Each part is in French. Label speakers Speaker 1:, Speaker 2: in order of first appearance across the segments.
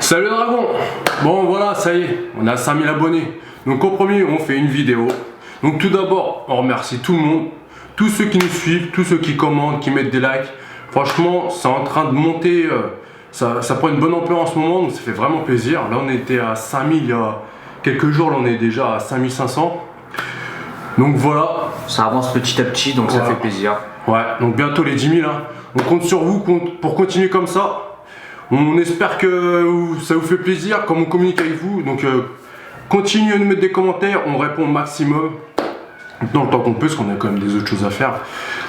Speaker 1: Salut Dragon. Bon voilà, ça y est, on a 5000 abonnés. Donc au premier, on fait une vidéo. Donc tout d'abord, on remercie tout le monde, tous ceux qui nous suivent, tous ceux qui commentent, qui mettent des likes. Franchement, c'est en train de monter, ça prend une bonne ampleur en ce moment, donc ça fait vraiment plaisir. Là, on était à 5000 il y a quelques jours, là on est déjà à 5500. Donc voilà.
Speaker 2: Ça avance petit à petit, donc voilà. Ça fait plaisir.
Speaker 1: Ouais, donc bientôt les 10 000. Hein. On compte sur vous pour continuer comme ça. On espère que ça vous fait plaisir, comme on communique avec vous. Donc continuez à nous mettre des commentaires, on répond au maximum. Dans le temps qu'on peut, parce qu'on a quand même des autres choses à faire.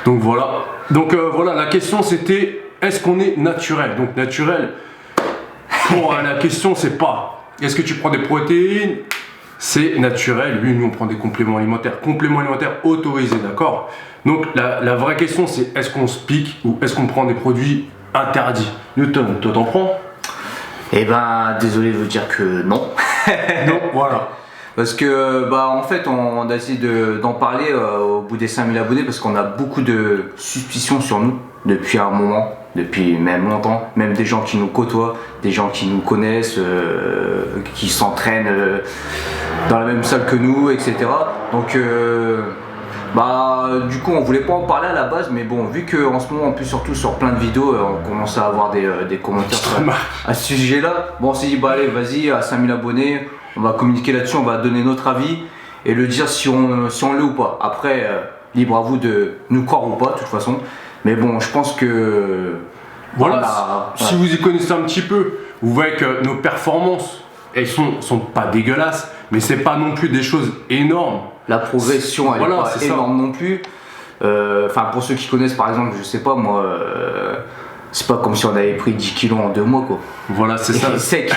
Speaker 1: Donc voilà. Donc voilà, la question c'était, est-ce qu'on est naturel? Donc naturel, bon, la question c'est pas, est-ce que tu prends des protéines? C'est naturel, lui, nous on prend des compléments alimentaires. Compléments alimentaires autorisés, d'accord? Donc la vraie question c'est, est-ce qu'on se pique ou est-ce qu'on prend des produits interdits? Newton, toi t'en prends?
Speaker 2: Eh ben, désolé de vous dire que non.
Speaker 1: Non, voilà.
Speaker 2: Parce que, en fait, on a essayé d'en parler au bout des 5000 abonnés parce qu'on a beaucoup de suspicions sur nous depuis un moment, depuis même longtemps. Même des gens qui nous côtoient, des gens qui nous connaissent, qui s'entraînent dans la même salle que nous, etc. Donc, du coup, on voulait pas en parler à la base, mais bon, vu qu'en ce moment, en plus, surtout sur plein de vidéos, on commence à avoir des commentaires à ce sujet-là. Bon, on s'est dit, allez, vas-y, à 5000 abonnés. On va communiquer là-dessus, on va donner notre avis et le dire si on l'est ou pas. Après, libre à vous de nous croire ou pas, de toute façon. Mais bon, je pense que...
Speaker 1: Voilà, si vous y connaissez un petit peu, vous voyez que nos performances, elles sont pas dégueulasses, mais c'est pas non plus des choses énormes.
Speaker 2: La progression, elle n'est pas énorme non plus. Enfin, pour ceux qui connaissent, par exemple, je sais pas, moi, c'est pas comme si on avait pris 10 kilos en 2 mois, quoi.
Speaker 1: Voilà, c'est ça.
Speaker 2: Sec.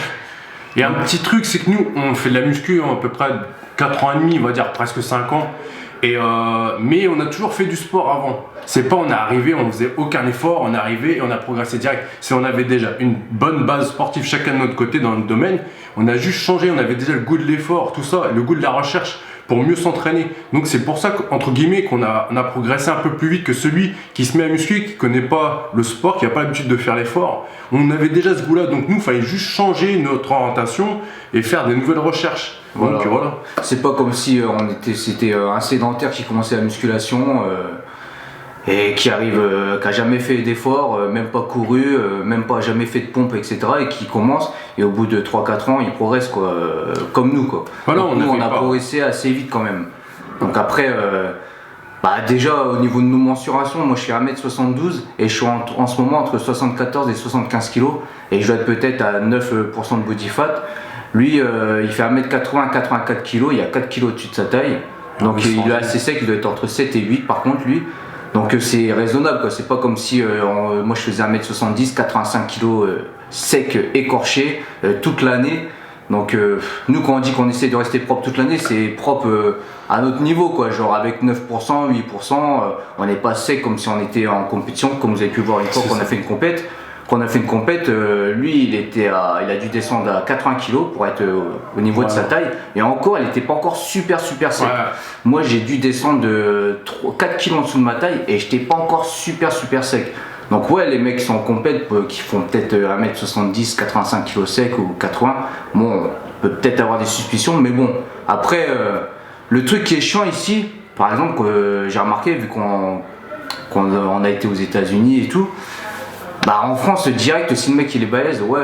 Speaker 1: Et un petit truc, c'est que nous, on fait de la muscu à peu près 4 ans et demi, on va dire presque 5 ans. Mais on a toujours fait du sport avant. C'est pas on est arrivé, on faisait aucun effort, on est arrivé et on a progressé direct. Si on avait déjà une bonne base sportive chacun de notre côté dans notre domaine, on a juste changé, on avait déjà le goût de l'effort, tout ça, le goût de la recherche pour mieux s'entraîner. Donc c'est pour ça qu'entre guillemets qu'on a progressé un peu plus vite que celui qui se met à muscler, qui connaît pas le sport, qui n'a pas l'habitude de faire l'effort. On avait déjà ce goût-là, donc nous, il fallait juste changer notre orientation et faire des nouvelles recherches.
Speaker 2: Voilà. Donc voilà. C'est pas comme si c'était un sédentaire qui commençait la musculation et qui a jamais fait d'efforts, même pas couru, même pas jamais fait de pompe, etc. et qui commence et au bout de 3-4 ans il progresse, quoi, comme nous, quoi.
Speaker 1: Voilà,
Speaker 2: donc, on a progressé assez vite quand même. Donc après, déjà au niveau de nos mensurations, moi je suis 1m72 et je suis en ce moment entre 74 et 75 kg et je dois être peut-être à 9% de body fat. Lui il fait 1m80, 84 kg, il y a 4 kg au-dessus de sa taille. Donc il est assez sec, il doit être entre 7 et 8 par contre lui. Donc c'est raisonnable, quoi. C'est pas comme si moi je faisais 1m70, 85 kg sec, écorché toute l'année. Donc nous quand on dit qu'on essaie de rester propre toute l'année, c'est propre à notre niveau, quoi. Genre avec 9%, 8%, on n'est pas sec comme si on était en compétition, comme vous avez pu voir une fois qu'on a fait une compète. Quand on a fait une compète, lui il a dû descendre à 80 kg pour être au niveau de sa taille, et encore il n'était pas encore super sec. Ouais. Moi j'ai dû descendre de 4 kg en dessous de ma taille et j'étais pas encore super sec. Donc ouais, les mecs qui sont en compète, qui font peut-être 1m70, 85 kg sec ou 80, bon, on peut peut-être avoir des suspicions, mais bon, après le truc qui est chiant ici, par exemple, j'ai remarqué vu qu'on a été aux États-Unis et tout, en France, direct, si le mec il est balèze, ouais,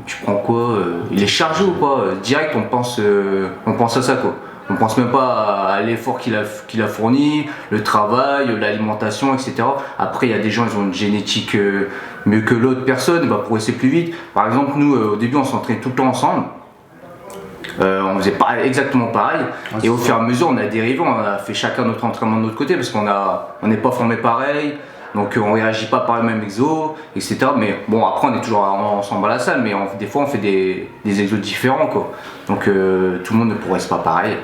Speaker 2: tu prends quoi, il est chargé ou pas? Direct, on pense à ça, quoi. On pense même pas à l'effort qu'il a fourni, le travail, l'alimentation, etc. Après, il y a des gens, ils ont une génétique mieux que l'autre personne, il va progresser plus vite. Par exemple, nous, au début, on s'entraînait tout le temps ensemble. On faisait pas exactement pareil, et au fur et à mesure, on a dérivé, on a fait chacun notre entraînement de notre côté parce qu'on n'est pas formé pareil. Donc on réagit pas par le même exo, etc. Mais bon, après on est toujours ensemble à la salle, mais des fois on fait des exos différents, quoi. Donc tout le monde ne progresse pas pareil.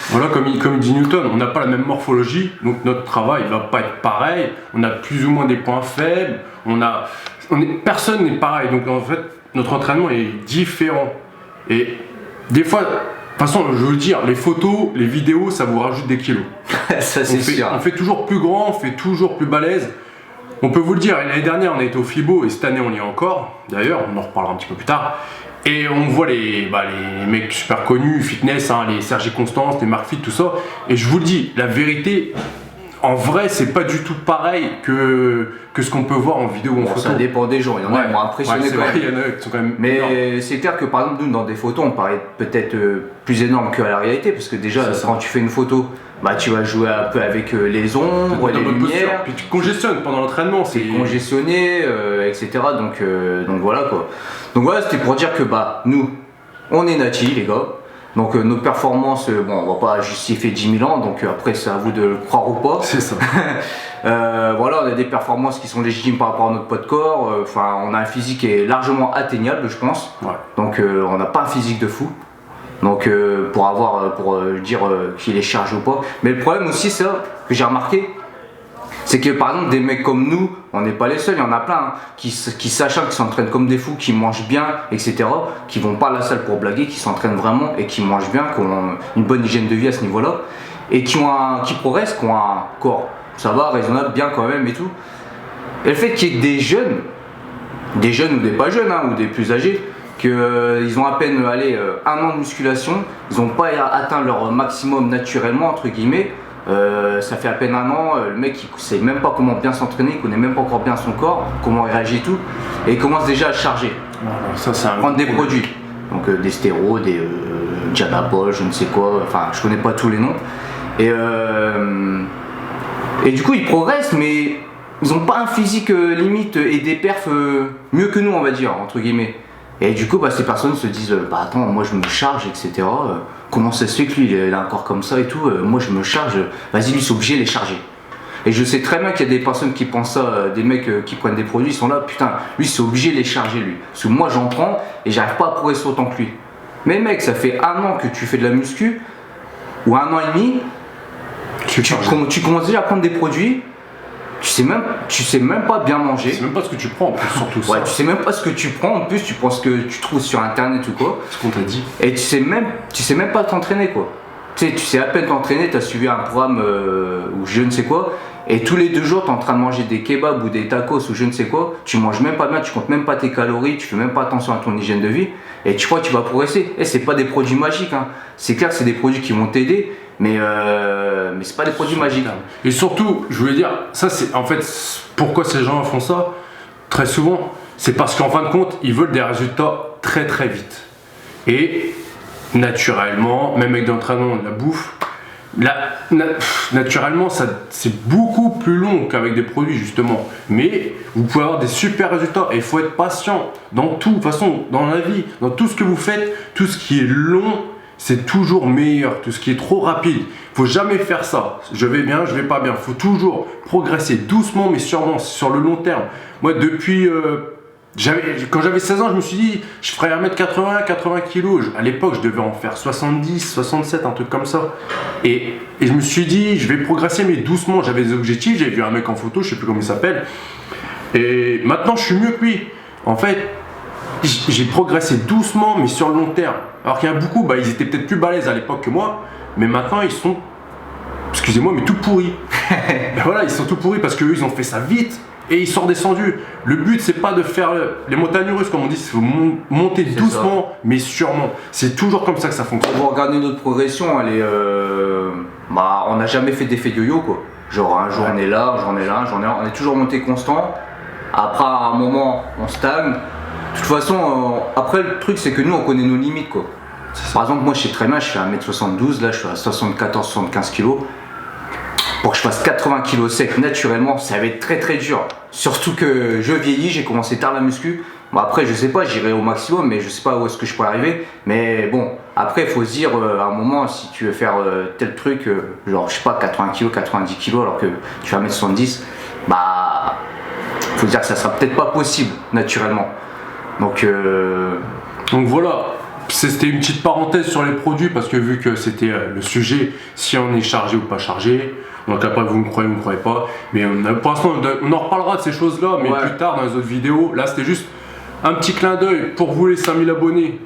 Speaker 1: Voilà, comme dit Newton, on n'a pas la même morphologie, donc notre travail va pas être pareil. On a plus ou moins des points faibles. Personne n'est pareil, donc en fait notre entraînement est différent. Et des fois, de toute façon, je veux le dire, les photos, les vidéos, ça vous rajoute des kilos.
Speaker 2: Ça c'est sûr.
Speaker 1: On fait toujours plus grand, on fait toujours plus balèze. on peut vous le dire, l'année dernière on a été au FIBO et cette année on y est encore, d'ailleurs on en reparlera un petit peu plus tard. Et on voit les mecs super connus, fitness, hein, les Sergi Constance, les Mark Fit, tout ça. Et je vous le dis, la vérité, en vrai, c'est pas du tout pareil que ce qu'on peut voir en vidéo ou en photo.
Speaker 2: Ça dépend des gens, il y en a qui m'ont impressionné quand même.
Speaker 1: Il y en a qui sont quand même
Speaker 2: mais c'est clair que par exemple, nous, dans des photos, on paraît peut-être plus énorme que la réalité, parce que déjà, quand tu fais une photo, bah, tu vas jouer un peu avec les ombres, les lumières.
Speaker 1: Puis tu congestionnes pendant l'entraînement.
Speaker 2: C'est congestionné, etc. Donc voilà quoi. Donc voilà, c'était pour dire que bah, nous, on est natifs, les gars. Donc nos performances, bon, on va pas justifier 10 000 ans, donc après c'est à vous de le croire ou pas.
Speaker 1: C'est ça.
Speaker 2: Voilà, on a des performances qui sont légitimes par rapport à notre poids de corps. Enfin, on a un physique qui est largement atteignable, je pense.
Speaker 1: Ouais.
Speaker 2: Donc on n'a pas un physique de fou. Donc pour dire qu'il est chargé ou pas. Mais le problème aussi, ça que j'ai remarqué, c'est que par exemple des mecs comme nous, on n'est pas les seuls, il y en a plein hein, qui s'acharnent, qui s'entraînent comme des fous, qui mangent bien, etc. Qui vont pas à la salle pour blaguer, qui s'entraînent vraiment et qui mangent bien, qui ont une bonne hygiène de vie à ce niveau-là et qui progressent, qui ont un corps, ça va, raisonnable, bien quand même et tout. Et le fait qu'il y ait des jeunes ou des pas jeunes hein, ou des plus âgés, qu'ils ont à peine un an de musculation, ils n'ont pas atteint leur maximum naturellement entre guillemets. Ça fait à peine un an, le mec il sait même pas comment bien s'entraîner, il connaît même pas encore bien son corps, comment il réagit et tout, et il commence déjà à charger, prendre des produits, donc des stéros, des Dianabol, je ne sais quoi, enfin je connais pas tous les noms, et du coup ils progressent, mais ils ont pas un physique limite et des perfs mieux que nous on va dire, entre guillemets. Et du coup, bah, ces personnes se disent bah attends, moi je me charge, etc. Comment ça se fait que lui il a un corps comme ça et tout, moi je me charge, vas-y, lui c'est obligé de les charger. Et je sais très bien qu'il y a des personnes qui pensent ça, des mecs qui prennent des produits, ils sont là, putain, lui c'est obligé de les charger lui. Parce que moi j'en prends et j'arrive pas à progresser autant que lui. Mais mec, ça fait un an que tu fais de la muscu, ou un an et demi, tu commences déjà à prendre des produits. Tu sais même pas bien manger.
Speaker 1: Tu sais même pas ce que tu prends en plus, surtout ça.
Speaker 2: Ouais, tu sais même pas ce que tu prends en plus, tu penses que tu trouves sur internet ou quoi.
Speaker 1: Ce qu'on t'a dit.
Speaker 2: Et tu sais même pas t'entraîner quoi. Tu sais à peine t'entraîner, t'as suivi un programme ou je ne sais quoi, et tous les 2 jours t'es en train de manger des kebabs ou des tacos ou je ne sais quoi, tu manges même pas bien, tu comptes même pas tes calories, tu fais même pas attention à ton hygiène de vie, et tu crois que tu vas progresser. Et c'est pas des produits magiques, hein. C'est clair que c'est des produits qui vont t'aider. Mais c'est pas des produits magiques.
Speaker 1: Et surtout, je voulais dire, ça c'est en fait pourquoi ces gens font ça très souvent, c'est parce qu'en fin de compte, ils veulent des résultats très très vite. Et naturellement, même avec de l'entraînement, de la bouffe, naturellement, c'est beaucoup plus long qu'avec des produits justement. Mais vous pouvez avoir des super résultats et il faut être patient dans tout. De toute façon, dans la vie, dans tout ce que vous faites, tout ce qui est long, c'est toujours meilleur. Tout ce qui est trop rapide, faut jamais faire ça. Je vais bien, je vais pas bien. Faut toujours progresser doucement mais sûrement sur le long terme. Moi, depuis quand j'avais 16 ans, je me suis dit je ferais 1m80, 80 kg. À l'époque, je devais en faire 70, 67, un truc comme ça. Et je me suis dit je vais progresser mais doucement. J'avais des objectifs. J'avais vu un mec en photo, je sais plus comment il s'appelle. Et maintenant, je suis mieux que lui. En fait, j'ai progressé doucement mais sur le long terme. Alors qu'il y en a beaucoup, bah, ils étaient peut-être plus balèzes à l'époque que moi, mais maintenant ils sont, excusez-moi, mais tout pourris. Voilà, ils sont tout pourris parce qu'eux ils ont fait ça vite et ils sont redescendus. Le but c'est pas de faire les montagnes russes comme on dit, il faut monter doucement mais sûrement. C'est toujours comme ça que ça fonctionne.
Speaker 2: Pour regarder notre progression, elle est, bah, on n'a jamais fait d'effet yo-yo quoi. Genre un jour on est là, un jour on est là, un jour on est là, on est toujours monté constant. Après à un moment on stagne. De toute façon, après le truc c'est que nous on connaît nos limites quoi. Par exemple moi je sais très bien, je fais 1m72, là je suis à 74-75 kg. Pour que je fasse 80 kg sec naturellement, ça va être très très dur. Surtout que je vieillis, j'ai commencé tard la muscu. Bon après je sais pas, j'irai au maximum mais je sais pas où est-ce que je pourrais arriver. Mais bon, après il faut se dire à un moment si tu veux faire tel truc, genre je sais pas 80 kg, 90 kg alors que tu vas 1m70, bah faut se dire que ça sera peut-être pas possible naturellement. Donc
Speaker 1: voilà, c'était une petite parenthèse sur les produits parce que vu que c'était le sujet, si on est chargé ou pas chargé, donc après vous me croyez ou vous me croyez pas, mais pour l'instant on en reparlera de ces choses là, mais plus tard dans les autres vidéos. Là c'était juste un petit clin d'œil pour vous les 5000 abonnés,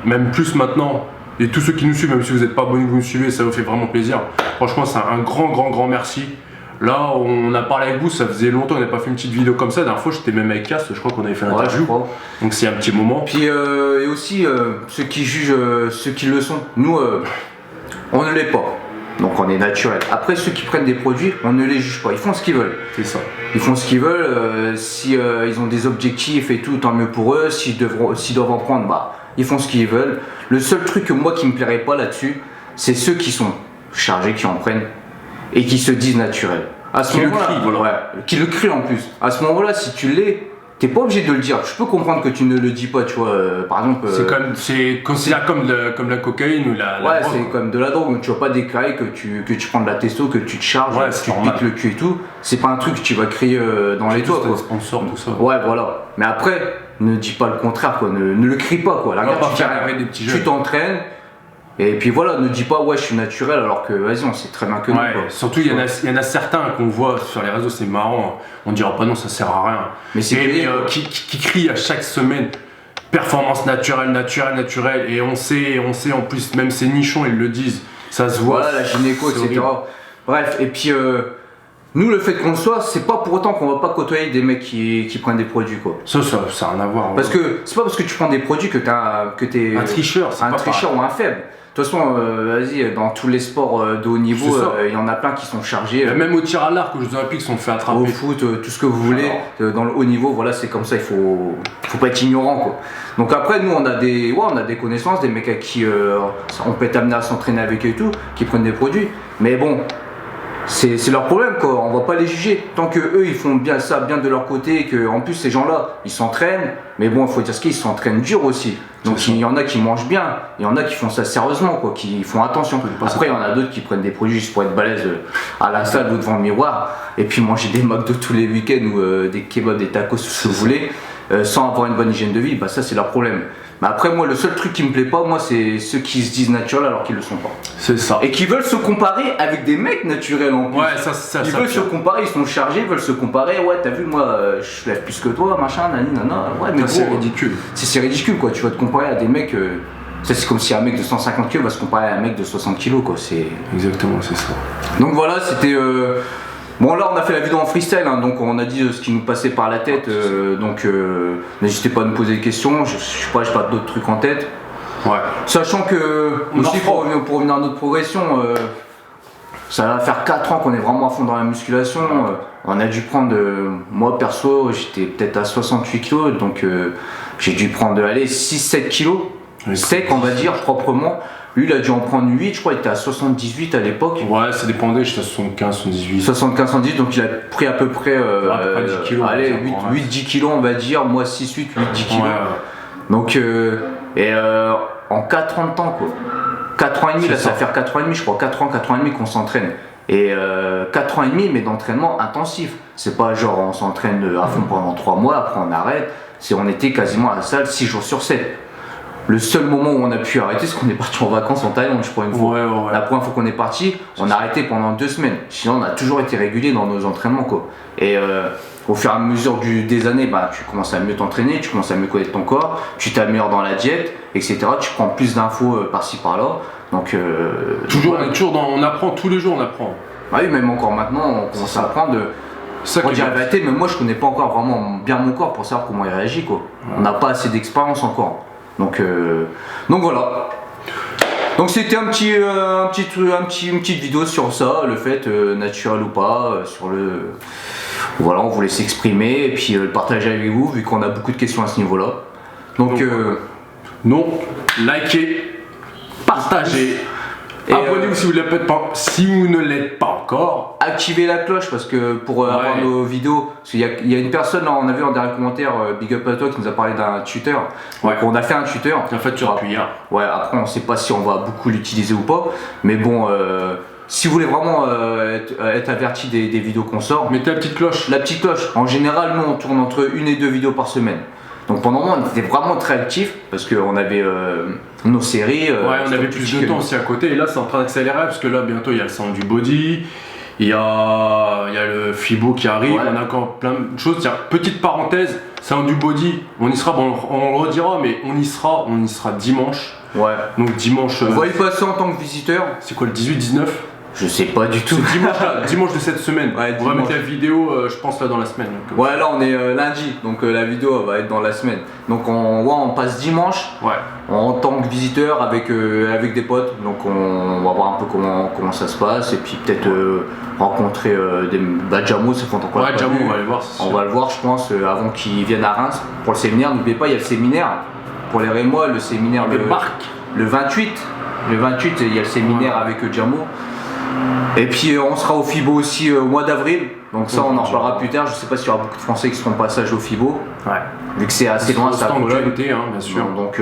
Speaker 1: même plus maintenant, et tous ceux qui nous suivent, même si vous n'êtes pas abonnés, vous nous suivez, ça vous fait vraiment plaisir. Franchement c'est un grand merci. Là, on a parlé avec vous, ça faisait longtemps qu'on n'avait pas fait une petite vidéo comme ça. La dernière fois, j'étais même avec Cass, je crois qu'on avait fait l'interview. Donc c'est un petit moment.
Speaker 2: Puis et aussi, ceux qui jugent ceux qui le sont, nous, on ne l'est pas. Donc on est naturel. Après, ceux qui prennent des produits, on ne les juge pas. Ils font ce qu'ils veulent.
Speaker 1: C'est ça.
Speaker 2: Ils font ce qu'ils veulent. Si ils ont des objectifs et tout, tant mieux pour eux. S'ils doivent en prendre, bah, ils font ce qu'ils veulent. Le seul truc que moi qui me plairait pas là-dessus, c'est ceux qui sont chargés, qui en prennent et qui se disent naturels. À ce moment-là, qui le crient en plus. À ce moment-là, si tu l'es, t'es pas obligé de le dire. Je peux comprendre que tu ne le dis pas, tu vois. Par exemple,
Speaker 1: c'est considéré comme la cocaïne ou la
Speaker 2: ouais,
Speaker 1: drogue.
Speaker 2: C'est comme de la drogue. Tu vas pas déclarer que tu prends de la testo, que tu te charges, que tu te piques le cul et tout. C'est pas un truc que tu vas crier dans les toits.
Speaker 1: Sponsor, tout ça.
Speaker 2: Ouais, voilà. Mais après, ne dis pas le contraire, quoi. Ne le crie pas, quoi. Tu t'entraînes. Et puis voilà, ne dis pas ouais je suis naturel alors que vas-y on sait très bien que non.
Speaker 1: Ouais, surtout il y en a certains qu'on voit sur les réseaux, c'est marrant, on dira pas non ça sert à rien.
Speaker 2: Mais c'est
Speaker 1: qui crient à chaque semaine performance naturelle et on sait en plus même ces nichons ils le disent, ça se voit.
Speaker 2: Voilà la gynéco etc. Bref et puis nous le fait qu'on le soit, c'est pas pour autant qu'on va pas côtoyer des mecs qui prennent des produits quoi.
Speaker 1: Ça a rien à voir.
Speaker 2: Parce que c'est pas parce que tu prends des produits que t'es
Speaker 1: un tricheur,
Speaker 2: ou un faible. De toute façon, vas-y, dans tous les sports de haut niveau, il y en a plein qui sont chargés.
Speaker 1: Même au tir à l'arc, aux Jeux Olympiques, ils sont fait attraper.
Speaker 2: Au foot, tout ce que vous voulez. Dans le haut niveau, voilà, c'est comme ça, il faut pas être ignorant, quoi. Donc après, nous, on a des connaissances, des mecs à qui on peut être amené à s'entraîner avec eux et tout, qui prennent des produits. Mais bon, c'est leur problème, quoi. On va pas les juger. Tant que eux, ils font bien ça, bien de leur côté, et que en plus, ces gens-là, ils s'entraînent. Mais bon, il faut dire ce qu'ils s'entraînent dur aussi. Donc il y en a qui mangent bien, il y en a qui font ça sérieusement, quoi, qui font attention. Après, il y en a d'autres qui prennent des produits juste pour être balèze à la salle ou devant le miroir, et puis manger des McDo tous les week-ends ou des kebabs, des tacos, ce que vous voulez, sans avoir une bonne hygiène de vie, bah ça c'est leur problème. Mais après, moi, le seul truc qui me plaît pas, moi, c'est ceux qui se disent naturels alors qu'ils le sont pas. C'est ça. Et qui veulent se comparer avec des mecs naturels en plus.
Speaker 1: Ouais, ça.
Speaker 2: Ils veulent se comparer, ils sont chargés, ils veulent se comparer. Ouais, t'as vu, moi, je lève plus que toi, machin, nani, nana. Ouais, mais
Speaker 1: c'est ridicule.
Speaker 2: C'est ridicule, quoi. Tu vas te comparer à des mecs. C'est comme si un mec de 150 kg va se comparer à un mec de 60 kg, quoi.
Speaker 1: Exactement, c'est ça.
Speaker 2: Donc voilà, c'était. Bon là on a fait la vidéo en freestyle, hein, donc on a dit ce qui nous passait par la tête, donc n'hésitez pas à nous poser des questions, je sais pas, j'ai pas d'autres trucs en tête. Ouais. Sachant que, aussi pour revenir à notre progression, ça va faire 4 ans qu'on est vraiment à fond dans la musculation, on a dû prendre, moi perso j'étais peut-être à 68 kg, donc j'ai dû prendre 6-7 kg, sec on va dire proprement. Lui, il a dû en prendre 8, je crois, il était à 78 à l'époque.
Speaker 1: Ouais, ça dépendait, j'étais à 75, 78.
Speaker 2: 75, 78, donc il a pris à peu près
Speaker 1: 10 kilos.
Speaker 2: Allez, 8-10 kilos, on va dire, moi 6-8, 8-10 kilos. Ouais. Donc, en 4 ans de temps, quoi. 4 ans et demi, là, ça va faire 4 ans et demi, je crois, 4 ans et demi qu'on s'entraîne. Et 4 ans et demi, mais d'entraînement intensif. C'est pas genre on s'entraîne à fond pendant 3 mois, après on arrête. On était quasiment à la salle 6 jours sur 7. Le seul moment où on a pu arrêter, c'est qu'on est parti en vacances en Thaïlande, je crois, une fois. Ouais. La première fois qu'on est parti, on a arrêté pendant 2 semaines. Sinon, on a toujours été régulier dans nos entraînements, quoi. Et au fur et à mesure des années, bah, tu commences à mieux t'entraîner, tu commences à mieux connaître ton corps, tu t'améliores dans la diète, etc. Tu prends plus d'infos par-ci par-là. Donc,
Speaker 1: on apprend tous les jours, on apprend.
Speaker 2: Ah oui, même encore maintenant, on commence à apprendre. Pour dire la vérité, mais moi, je connais pas encore vraiment bien mon corps pour savoir comment il réagit, quoi. On n'a pas assez d'expérience encore. Donc voilà. Donc c'était une petite vidéo sur ça, le fait naturel ou pas, voilà, on voulait s'exprimer et puis le partager avec vous vu qu'on a beaucoup de questions à ce niveau-là. Donc
Speaker 1: likez, partagez. Abonnez-vous si vous ne l'êtes pas encore.
Speaker 2: Activez la cloche parce que pour avoir nos vidéos, parce qu'il y a une personne, là, on a vu en dernier commentaire, Big Up à toi, qui nous a parlé d'un tuteur. Donc on a fait un tuteur.
Speaker 1: En fait, tu appuies.
Speaker 2: Ouais, après on sait pas si on va beaucoup l'utiliser ou pas, mais bon. Si vous voulez vraiment être averti des vidéos qu'on sort,
Speaker 1: mettez la petite cloche.
Speaker 2: La petite cloche. En général, nous on tourne entre 1 et 2 vidéos par semaine. Donc pendant un moment, on était vraiment très actifs parce qu'on avait nos séries.
Speaker 1: On avait plus de temps aussi à côté. Et là, c'est en train d'accélérer parce que là, bientôt, il y a le salon du body, il y a le Fibo qui arrive. On a encore plein de choses. Tiens, petite parenthèse, salon du body, on y sera. Bon, on le redira, mais on y sera dimanche. Ouais. Donc dimanche.
Speaker 2: On va y passer en tant que visiteur.
Speaker 1: C'est quoi le 18-19?
Speaker 2: Je sais pas du tout.
Speaker 1: C'est dimanche, là, dimanche de cette semaine.
Speaker 2: Ouais,
Speaker 1: on va
Speaker 2: dimanche.
Speaker 1: mettre la vidéo, je pense, là dans la semaine. Donc,
Speaker 2: Ouais, là on est lundi, donc la vidéo elle va être dans la semaine. Donc on passe dimanche
Speaker 1: ouais.
Speaker 2: en tant que visiteur avec des potes. Donc on va voir un peu comment ça se passe et puis peut-être rencontrer Jamo, ça fait encore
Speaker 1: Ouais, Jamo, on va aller voir.
Speaker 2: On va le voir, je pense, avant qu'il vienne à Reims pour le séminaire. N'oubliez pas, il y a le séminaire pour les Rémois, le séminaire le 28. Le 28, il y a le séminaire avec Jamo. Et puis on sera au FIBO aussi au mois d'avril, donc ça on en reparlera plus tard. Je sais pas s'il y aura beaucoup de Français qui seront de passage au FIBO, vu que c'est assez loin, c'est à Cologne,
Speaker 1: bien sûr.
Speaker 2: Donc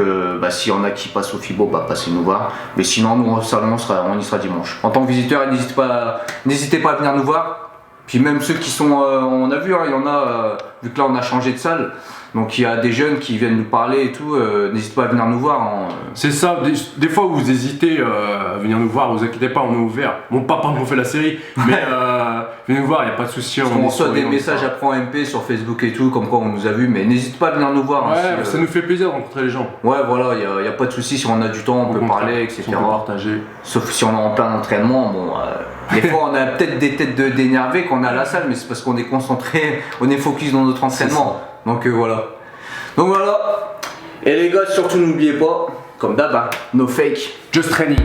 Speaker 2: s'il y en a qui passent au FIBO, passez nous voir. Mais sinon nous on y sera dimanche. En tant que visiteur, n'hésitez pas à venir nous voir. Puis même ceux qui sont, on a vu, il y en a, vu que là on a changé de salle. Donc il y a des jeunes qui viennent nous parler et tout, n'hésitez pas à venir nous voir.
Speaker 1: C'est ça, des fois vous hésitez à venir nous voir, vous inquiétez pas, on est ouvert. Bon, pas pendant qu'on fait la série, mais venez nous voir, il n'y a pas de souci.
Speaker 2: On reçoit des messages après en MP sur Facebook et tout, comme quoi on nous a vu, mais n'hésite pas à venir nous voir.
Speaker 1: Ouais, ça nous fait plaisir de rencontrer les gens.
Speaker 2: Ouais, voilà, il n'y a pas de souci, si on a du temps, on peut parler, etc.
Speaker 1: On peut partager.
Speaker 2: Sauf si on est en plein entraînement, bon, des fois on a peut-être des têtes d'énervé quand on est à la salle, mais c'est parce qu'on est concentré, on est focus dans notre entraînement. Donc voilà. Donc voilà. Et les gars, surtout n'oubliez pas, comme d'hab, no fake,
Speaker 1: just training.